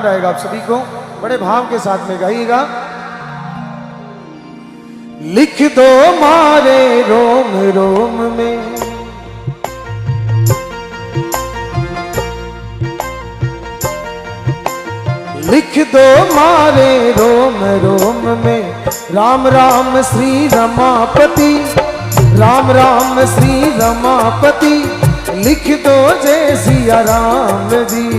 आनंद आएगा आप सभी को। बड़े भाव के साथ में गाइएगा। लिख दो मारे रोम रोम में, लिख दो मारे रोम रोम में, राम राम श्री रमापति, राम राम श्री रमापति, लिख दो जय सिया राम जी।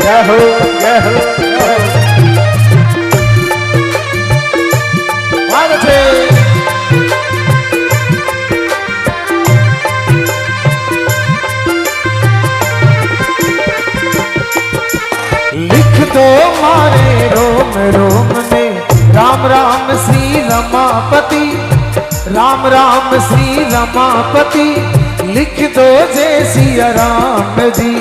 जय हो जय हो लिख दो मारे रोम रोम में, राम राम श्री रमापति, राम राम श्री रमापति, लिख दो जय सिया राम जी।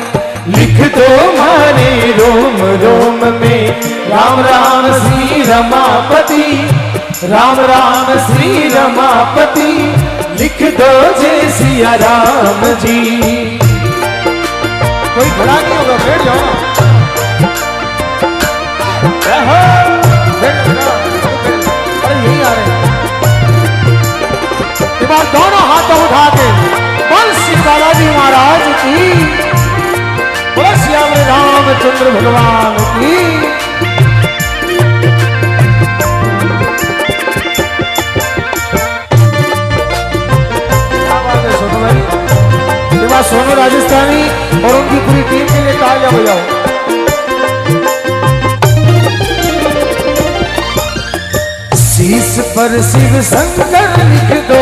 लिख दो मारे रोम रोम में, राम राम श्री रमापति, राम राम श्री रमापति, लिख दो जय सिया राम जी। कोई खड़ा नहीं होगा, बैठ जाओ। अरे यही आ रहे हैं। एक बार दोनों हाथों उठा के बोल श्री बालाजी महाराज की, बोल श्याम रामचंद्र भगवान की। क्या बात है सोनू भाई, एक बार सोनू राजस्थानी और उनकी पूरी टीम के लिए तालियां बजाओ। शीश पर शिव शंकर लिख दो,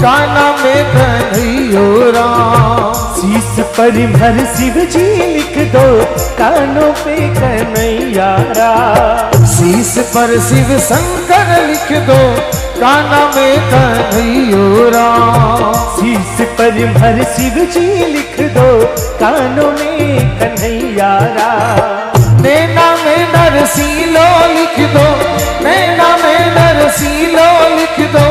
काना में कन्हैया राम। शीश पर भर शिव जी लिख दो, कानों पे कन्हैया राम। शीश पर शिव शंकर लिख दो, काना में कन्हैया राम। शीश पर भर शिव जी लिख दो, कानों में कन्हैया राम। नैना में नरसीलो लिख दो, नैना में नरसीलो लिख दो,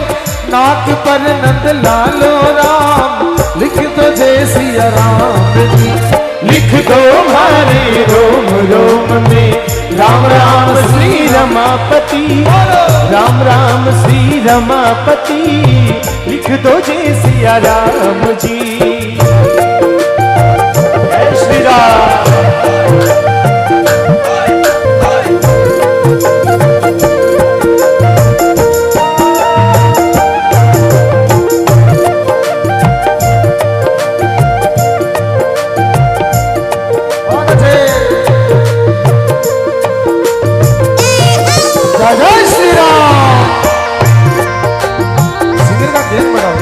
नाक पर नंद लालो राम, लिख दो जय सिया राम जी। लिख दो मारे रोम रोम में, राम राम श्री रमापति, राम राम श्री रमापति, लिख दो जय सिया राम जी। जय श्री राम। जय श्री राम। सिंगर का ध्यान बढ़ाओ।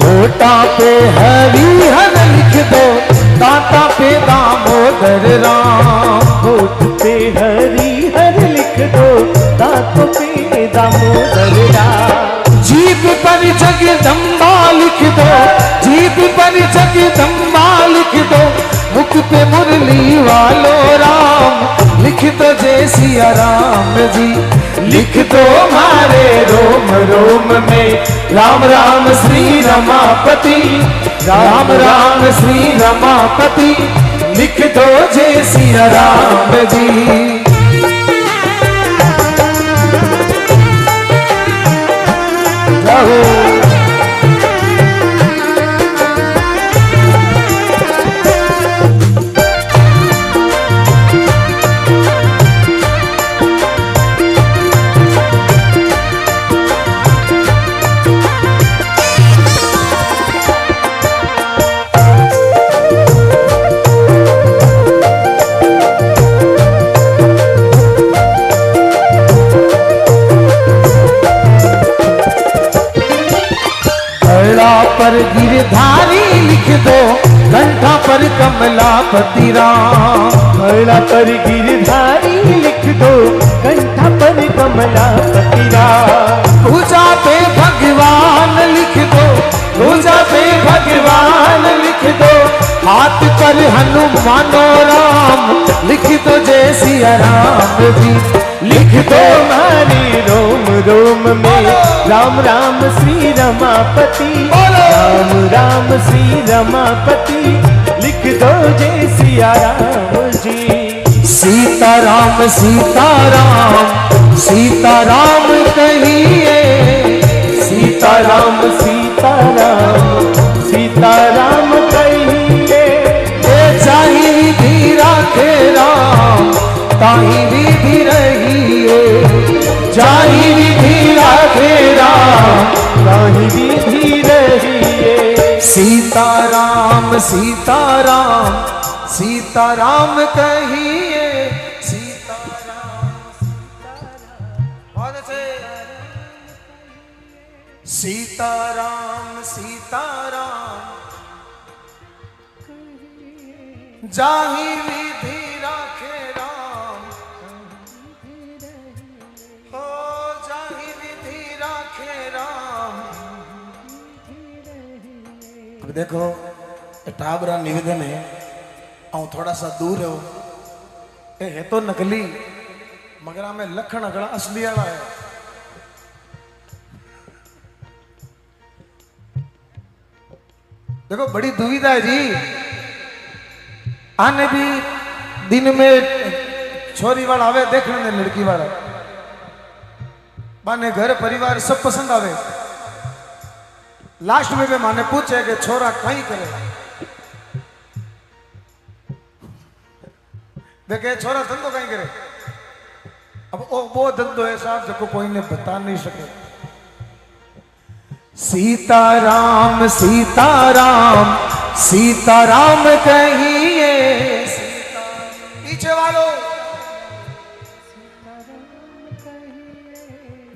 होठा पे हरिहर लिख दो, दांता पे दामोदर राम। होठ पे हरिहर लिख दो, दांतों पे दामोदर राम। जीभ पर जगदम्बा लिख दो, जीभ पर जगदम्बा लिख दो, मुख पे मुरली वालो राम, लिख दो जय सिया राम जी। लिख दो मारे रोम रोम में, राम राम श्री रमापति, राम राम श्री रमापति, लिख दो जय सिया राम जी। पर गिरधारी लिख दो, कंठा पर कमलापति राम। घड़ा पर गिरधारी लिख दो, कंठा पर कमलापति राम। पूजा पे भगवान लिख दो, पूजा पे भगवान लिख दो, हाथ पर हनुमानो राम, लिख दो जय सिया राम जी। लिख दो हमारे रोम रोम में राम राम श्री रमापति, राम राम श्री रमापति, लिख दो जय सिया राम जी। सीताराम सीताराम सीताराम कहिए, सीताराम सीताराम सीताराम कहिए। चाही विधि राखे राम, ताही विधि रहिए। चाही विधि राखे राम, ताही विधि रहिए। सीताराम सीताराम सीताराम कहिए, सीताराम बहुत अच्छे। सीताराम सीताराम जाहि विधि राखे राम, हो जाहि विधि राखे राम। अब देखो टाबरा निवेदन है, और थोड़ा सा दूर हो, ये है तो नकली मगर हमें लखन अगड़ा असली वाला है। देखो बड़ी दुविधा है जी। आने भी दिन में छोरी वाला आवे देखने ने, लड़की वाला माने घर परिवार सब पसंद आवे। लास्ट में भी माने पूछे कि छोरा कहीं करे, देखे छोरा धंधो कहीं करे। अब वो धंधो है साहब जो कोई ने बता नहीं सके। सीताराम सीताराम सीताराम कहिए, पीछे वालों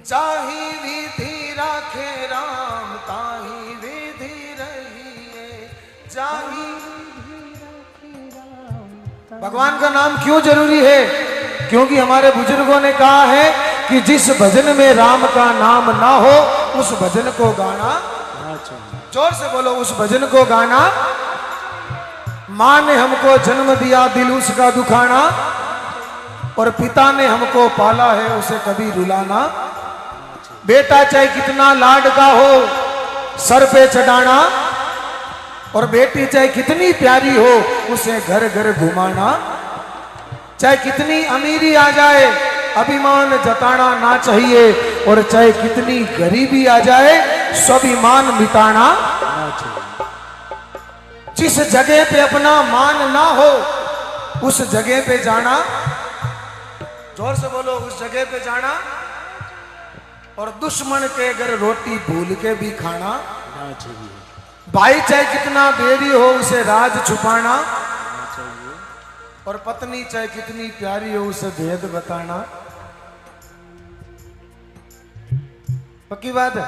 जाहि विधि राखे राम, ताहि विधि रहिए। जाहि भगवान का नाम क्यों जरूरी है? क्योंकि हमारे बुजुर्गों ने कहा है कि जिस भजन में राम का नाम ना हो उस भजन को गाना। जोर से बोलो, उस भजन को गाना। माँ ने हमको जन्म दिया दिल उसका दुखाना, और पिता ने हमको पाला है उसे कभी रुलाना। बेटा चाहे कितना लाड का हो सर पे चढ़ाना, और बेटी चाहे कितनी प्यारी हो उसे घर घर घुमाना। चाहे कितनी अमीरी आ जाए अभिमान जताना ना चाहिए, और चाहे कितनी गरीबी आ जाए स्वाभिमान मिटाना। जिस जगह पे अपना मान ना हो उस जगह पे जाना। जोर से बोलो, उस जगह पे जाना। और दुश्मन के घर रोटी भूल के भी खाना। भाई चाहे कितना बेरी हो उसे राज छुपाना, और पत्नी चाहे कितनी प्यारी हो उसे भेद बताना। पक्की बात है।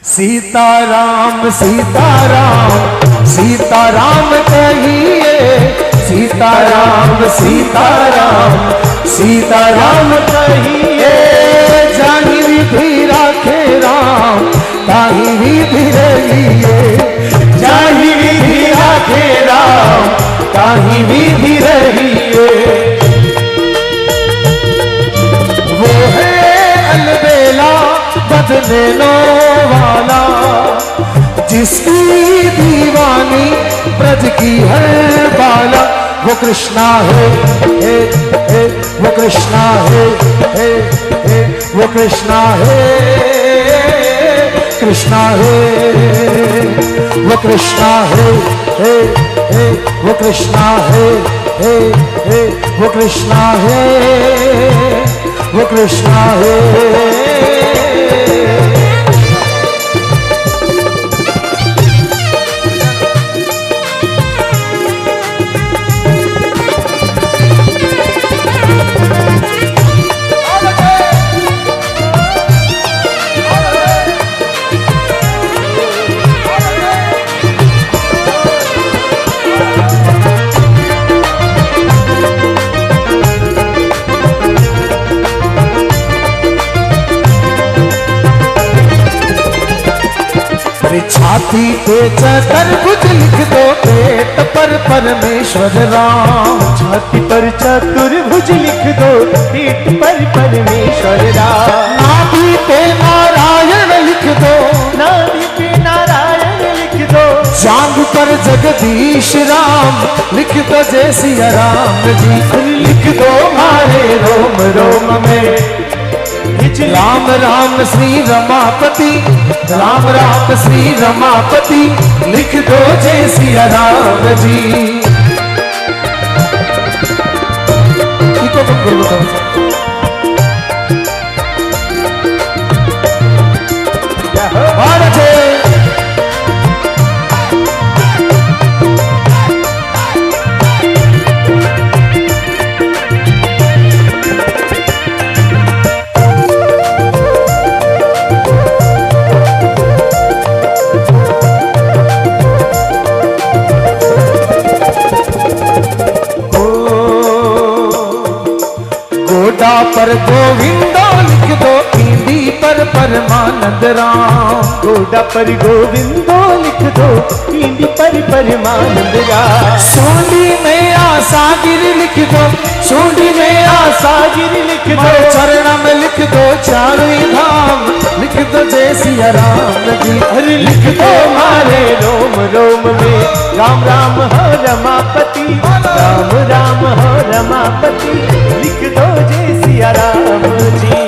सीताराम सीताराम सीताराम कहिए, सीताराम सीताराम सीताराम कहिए। जाहि विधि राखे राम, ताहि विधि रहिए। जाहि विधि राखे राम, ताहि विधि रहिए। वो है अलबेला बदले लो वाला, जिसकी दीवानी ब्रज की है बाला। वो कृष्णा है, वो कृष्णा है, वो कृष्णा है, कृष्णा है, वो कृष्णा है, वो कृष्णा है, वो कृष्णा है, वो कृष्णा है। छाती पे चतुर्भुज लिख दो, पर परमेश्वर राम। छाती पर चतुर्भुज लिख दो, पीठ पर परमेश्वर राम। नाभि पे नारायण लिख दो, नाभि पे नारायण लिख दो। जांग पर जगदीश राम लिख दो जय सिया राम जी। लिख दो मारे रोम रोम में, राम राम श्री रमापति, राम राम श्री रमापति लिख दो जय सिया राम जी। इको तुम गुरु बताओ। गोडा पर गोविंदो लिख दो, कींडी पर परमानंद राम। गोडा पर गोविंदो लिख दो, कींडी पर परमानंद राम। सोंडी में आसागिर लिख दो, सोंडी में आसागिर लिख दो। चरण में लिख दो चारों धाम लिख दो जय सिया राम जी। अरे लिख दो मारे रोम रोम में, राम राम हो रमापति, राम राम हो रमापति लिख दो जय सिया राम जी।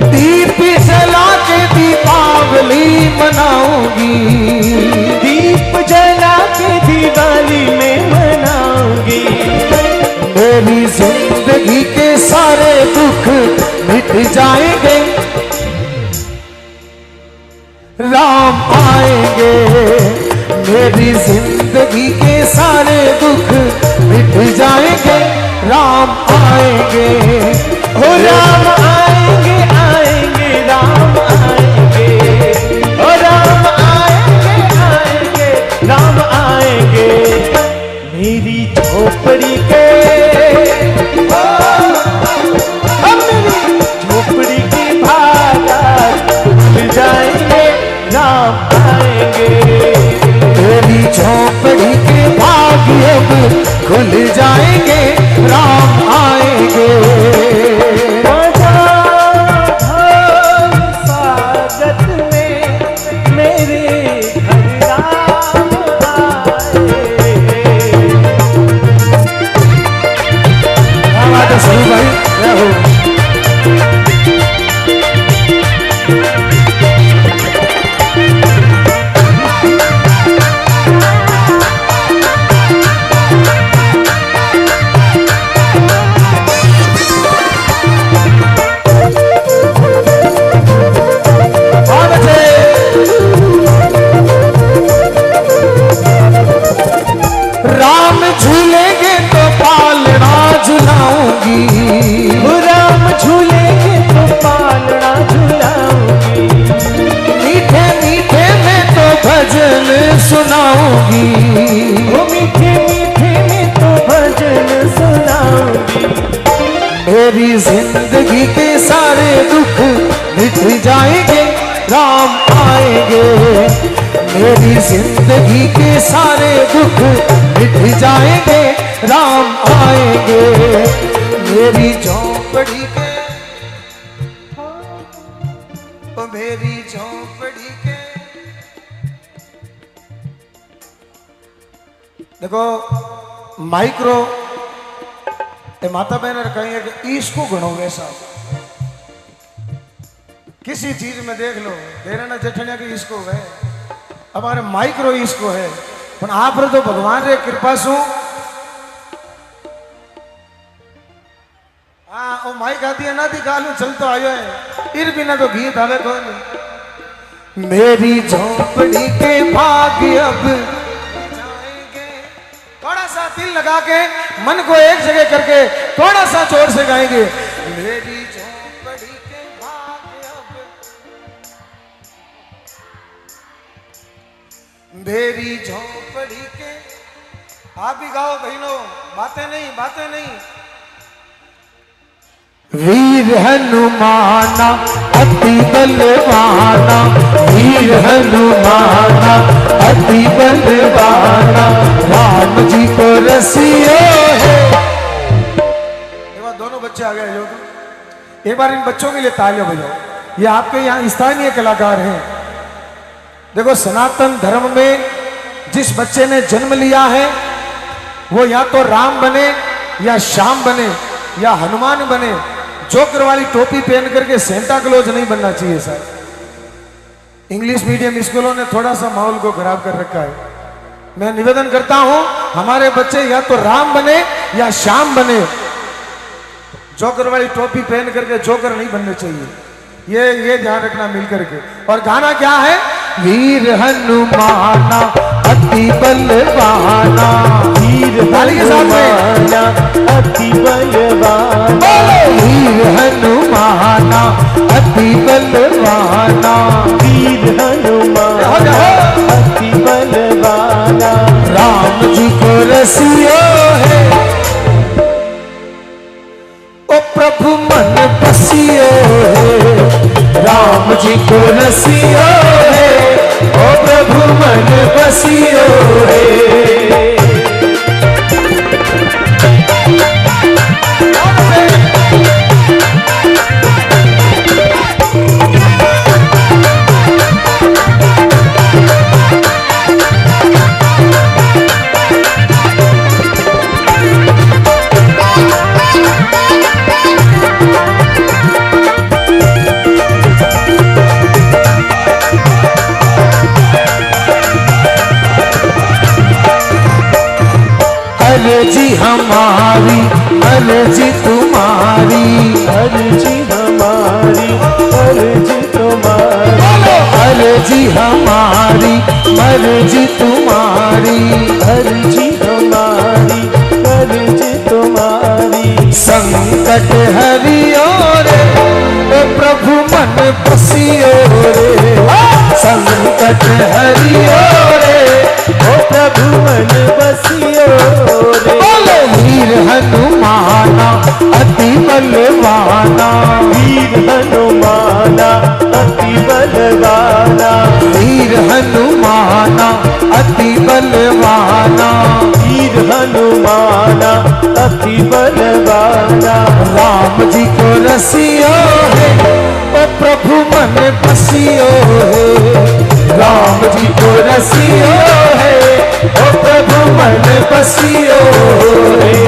दीप जला के दिवाली में मनाऊंगी। मेरी जिंदगी के सारे दुख मिट जाएंगे, राम आएंगे। मेरी जिंदगी के सारे दुख मिट जाएंगे, राम आएंगे। हो राम आएंगे आएंगे राम आएंगे, हो राम आएंगे आएंगे राम आएंगे। मेरी झोपड़ी के मेरी झोपड़ी की बात खुल जाएंगे, राम आएंगे। मेरी झोपड़ी के भाग्य अब खुल जाएंगे, राम आएंगे। सही भाई रहो। राम झूलेंगे तो पालना झुलाऊंगी, राम झूलेंगे तो पालना झुलाऊंगी। मीठे मीठे में तो भजन सुनाऊंगी, मीठे मीठे में तो भजन सुनाऊंगी। मेरी जिंदगी के सारे दुख मिट जाएंगे, राम आएंगे। मेरी जिंदगी के सारे दुख मिट जाएंगे, राम आएंगे। मेरी झोपड़ी के ओ मेरी झोपड़ी के देखो माइक्रो ए माता बहन कहेंगे कि इसको घणो वैसा किसी चीज में देख लो देना जेठनिया की इसको है हमारे माइक्रो इसको है पर आप तो भगवान रे कृपा सु हाँ माई खाती है ना थी गालू चल तो आयो है इर बिना तो गीत आवे कोई नहीं। मेरी झोपड़ी के भाग अब जाएंगे, थोड़ा सा दिल लगा के मन को एक जगह करके थोड़ा सा जोर से गाएंगे। मेरी झोपड़ी के भाग अब, मेरी झोपड़ी के, आप भी गाओ बहनों, बातें नहीं। वीर हनुमाना अति बलवाना, वीर हनुमाना अति बलवाना, राम जी को रसियो है। एक बार दोनों बच्चे आ गए जो, एक बार इन बच्चों के लिए तालियां बजाओ। ये आपके यहाँ स्थानीय कलाकार हैं। देखो सनातन धर्म में जिस बच्चे ने जन्म लिया है वो या तो राम बने या श्याम बने या हनुमान बने। जोकर वाली टोपी पहन करके सेंटा क्लॉज नहीं बनना चाहिए सर। इंग्लिश मीडियम स्कूलों ने थोड़ा सा माहौल को खराब कर रखा है। मैं निवेदन करता हूं हमारे बच्चे या तो राम बने या श्याम बने। जोकर वाली टोपी पहन करके जोकर नहीं बनने चाहिए। ये ध्यान रखना मिल करके। और गाना क्या है? वीर हनुमाना अति बलवाना, वीर हनुमाना अति बलवाना, वीर हनुमाना अति बलवाना, वीर हनुमाना अति बलवाना, राम जी को रसियो है। ओ प्रभु मन बसियो है, राम जी को रसियो है। ओ प्रभु मन बसियो है। अर्जी हमारी अर्जी तुम्हारी, अर्जी हमारी अर्जी तुम्हारी, अर्जी हमारी अर्जी तुम्हारी, अर्जी हमारी अर्जी तुम्हारी, संकट हरियो रे ओ प्रभु मन बसियो रे, संकट हरियो रे ओ प्रभु मन बसियो रे। बोलो वीर हनुमाना अति बलवाना, वीर हनुमाना अति बलवाना, वीर हनुमाना अति बलवाना, वीर हनुमाना अति बलवाना, राम जी को रसियो है ओ प्रभु मन बसियो है, राम जी को रसियो है ओ प्रभु मन बसियो है।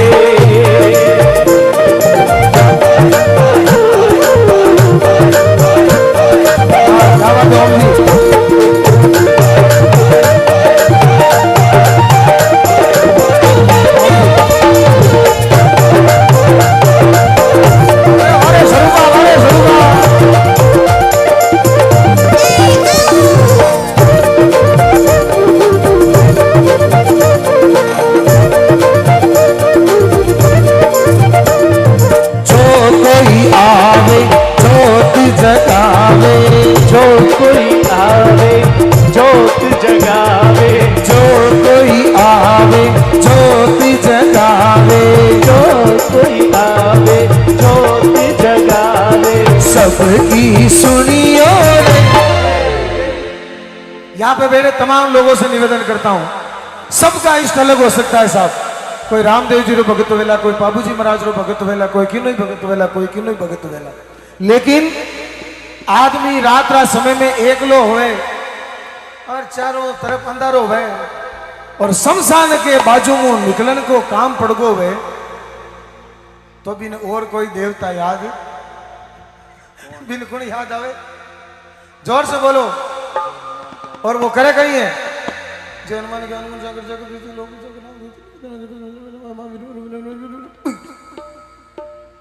जगावे जो कोई आवे जोत जगावे, जो कोई आवे ज्योत जगावे, जो कोई आवे जोत जगावे, सबकी सुनियो रे। यहाँ पे मेरे तमाम लोगों से निवेदन करता हूँ, सबका इष्ट अलग हो सकता है साहब। कोई रामदेव जी रो भगत वेला, कोई बाबूजी महाराज रो भगत वेला, कोई किन्नोई भगत वेला, कोई किन्नोई भगत वेला। लेकिन आदमी रात रात समय में एक लो हुए और चारों तरफ अंधारो हुए और शमशान के बाजू में निकलन को काम पड़ गो हुए, तो बिन और कोई देवता याद बिन कुण याद आवे? जोर से बोलो। और वो करे कहीं है जो हनुमान ज्ञान गुण सागर जगत लोग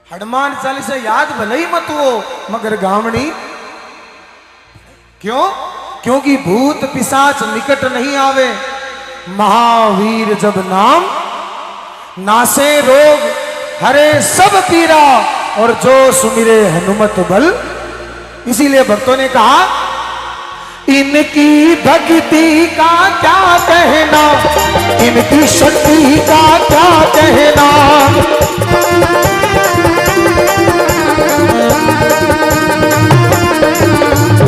हनुमान चालीसा याद भले ही मत हो मगर गावनी क्यों? क्योंकि भूत पिशाच निकट नहीं आवे। महावीर जब नाम नासे रोग हरे सब पीरा और जो सुमिरे हनुमत बल। इसीलिए भक्तों ने कहा इनकी भक्ति का क्या कहना, इनकी शक्ति का क्या कहना।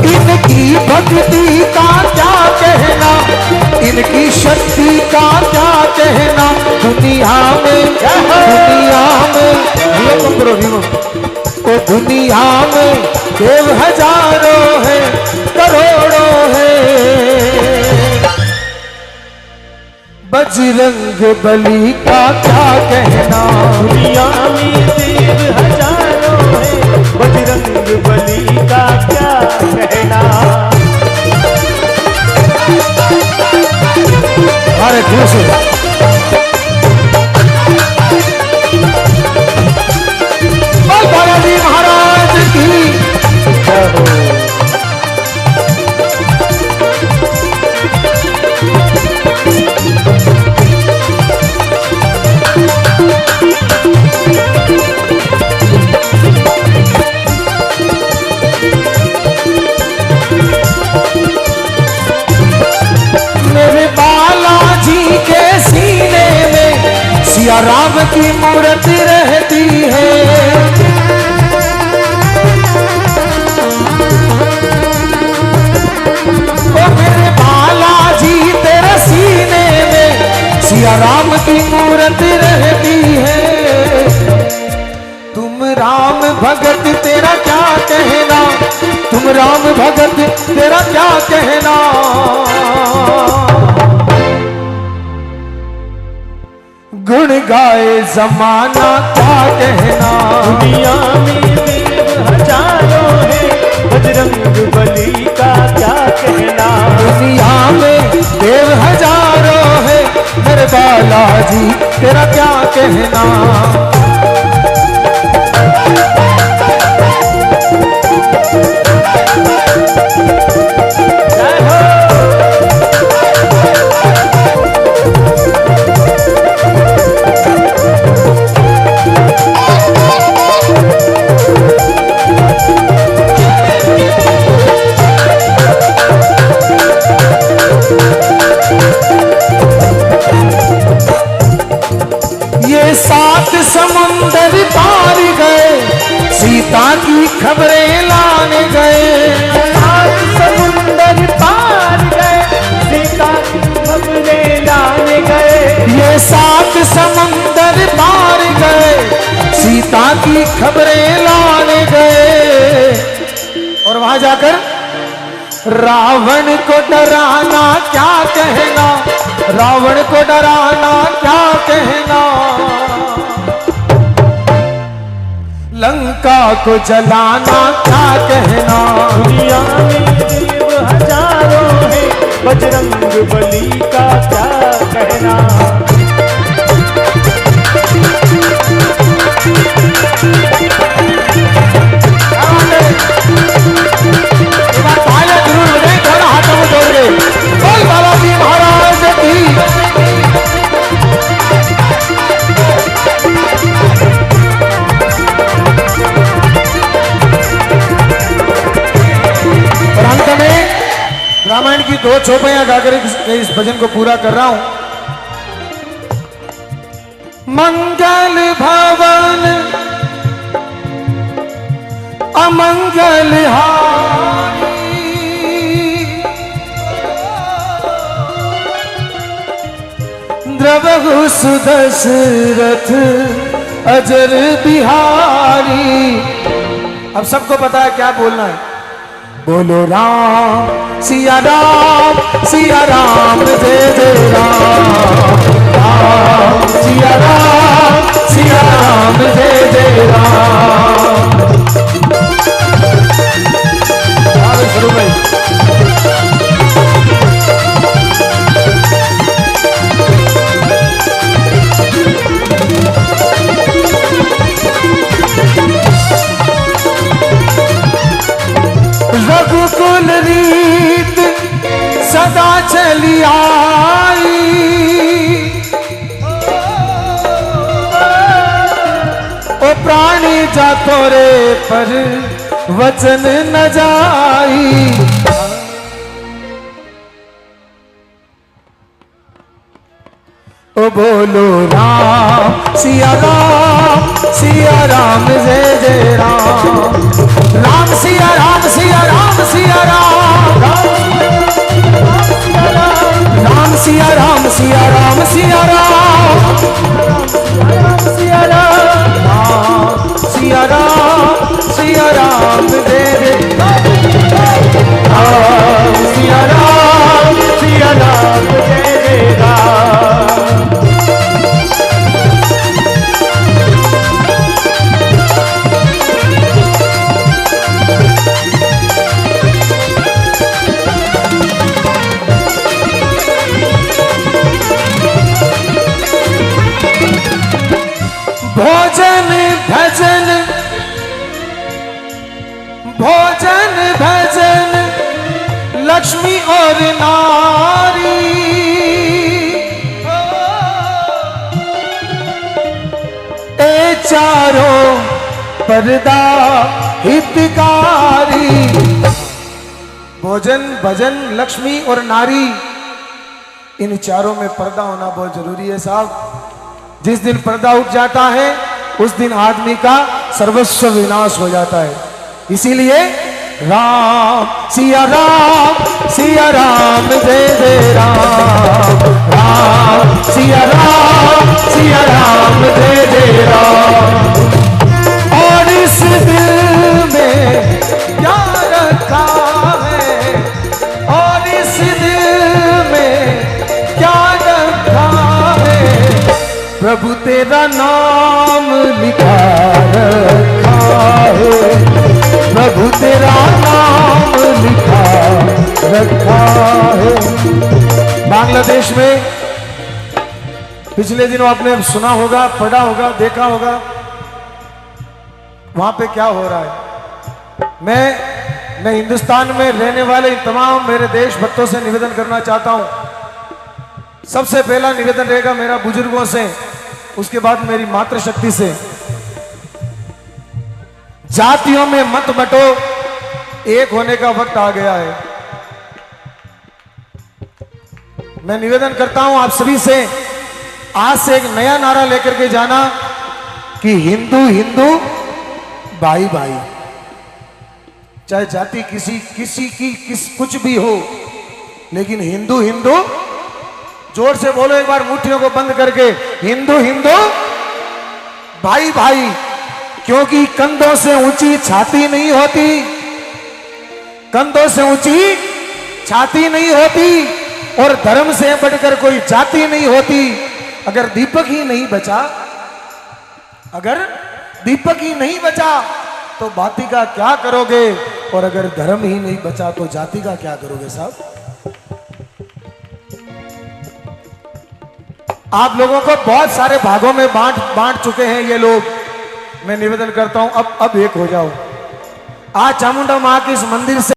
इनकी भक्ति का क्या कहना, इनकी शक्ति का क्या कहना। दुनिया में ओ दुनिया में देव हजारों है करोड़ों है। बजरंग बली का क्या कहना। दुनिया में देव हजारों है, बजरंग बली का क्या कहना। अरे दूसरे बालाजी महाराज की जय हो। सिया राम की मूर्ति रहती है। ओ मेरे बालाजी तेरे सीने में सिया राम की मूर्ति रहती है। तुम राम भगत तेरा क्या कहना, तुम राम भगत तेरा क्या कहना। गुण गाए जमाना क्या कहना। दुनिया में देव हजारों है, बजरंग बली का क्या कहना। दुनिया में देव हजारों है, मेरे बालाजी तेरा क्या कहना। सात समुंदर पार गए, सीता की खबरें लाने गए। सात समुंदर पार गए, सीता की खबरें लाने गए। ये सात समुंदर पार गए, सीता की खबरें लाने गए। और वहां जाकर रावण को डराना क्या कहना, रावण को डराना क्या कहना। लंका को जलाना क्या कहना। दुनिया में देव हजारों है, बजरंग बली का क्या कहना। जरूर बजाएं, थोड़ा हाथों में जोड़ के बोल बालाजी महाराज की। और अंत में रामायण की 2 चौपाइयां गाकर इस भजन को पूरा कर रहा हूं। मंगल भवन अमंगल हारी, द्रवहु सुदशरथ अजर बिहारी। अब सबको पता है क्या बोलना है। बोलो राम सिया राम, सिया राम जय जय राम। राम सिया राम, सिया राम जय जय राम। शुरू भाई रघुकुल रीत सदा चली आई, ओ प्राणी जातो रे पर वचन न जाई। ओ बोलो राम सिया राम जय जय राम, राम सिया राम सिया राम सिया राम, राम सिया राम सिया राम सिया राम, सिया राम सिया राम जय जय राम, सिया राम जय जय राम। भोजन भजन भोजन भजन लक्ष्मी और नारी, ए चारों परदा हितकारी। भोजन भजन लक्ष्मी और नारी, इन चारों में पर्दा होना बहुत जरूरी है साहब। जिस दिन पर्दा उठ जाता है उस दिन आदमी का सर्वस्व विनाश हो जाता है। इसीलिए राम सिया राम जय जय राम, राम सिया राम जय जय राम। और इस दिल में क्या रखा है, और इस दिल में क्या रखा है, प्रभु तेरा नाम लिखा रखा है, प्रभु तेरा नाम लिखा रखा है। बांग्लादेश में पिछले दिनों आपने सुना होगा, पढ़ा होगा, देखा होगा, वहां पे क्या हो रहा है। मैं हिंदुस्तान में रहने वाले तमाम मेरे देशभक्तों से निवेदन करना चाहता हूं। सबसे पहला निवेदन रहेगा मेरा बुजुर्गों से, उसके बाद मेरी मातृशक्ति से। जातियों में मत बंटो, एक होने का वक्त आ गया है। मैं निवेदन करता हूं आप सभी से, आज से एक नया नारा लेकर के जाना कि हिंदू हिंदू भाई भाई। चाहे जाति किसी की कुछ भी हो, लेकिन हिंदू हिंदू, जोर से बोलो एक बार मुट्ठियों को बंद करके, हिंदू हिंदू भाई भाई। क्योंकि कंधों से ऊंची छाती नहीं होती, कंधों से ऊंची छाती नहीं होती, और धर्म से बढ़कर कोई जाति नहीं होती। अगर दीपक ही नहीं बचा, अगर दीपक ही नहीं बचा तो बाती का क्या करोगे, और अगर धर्म ही नहीं बचा तो जाति का क्या करोगे साहब। आप लोगों को बहुत सारे भागों में बांट चुके हैं ये लोग। मैं निवेदन करता हूं अब एक हो जाओ। आज चामुंडा मां के इस मंदिर से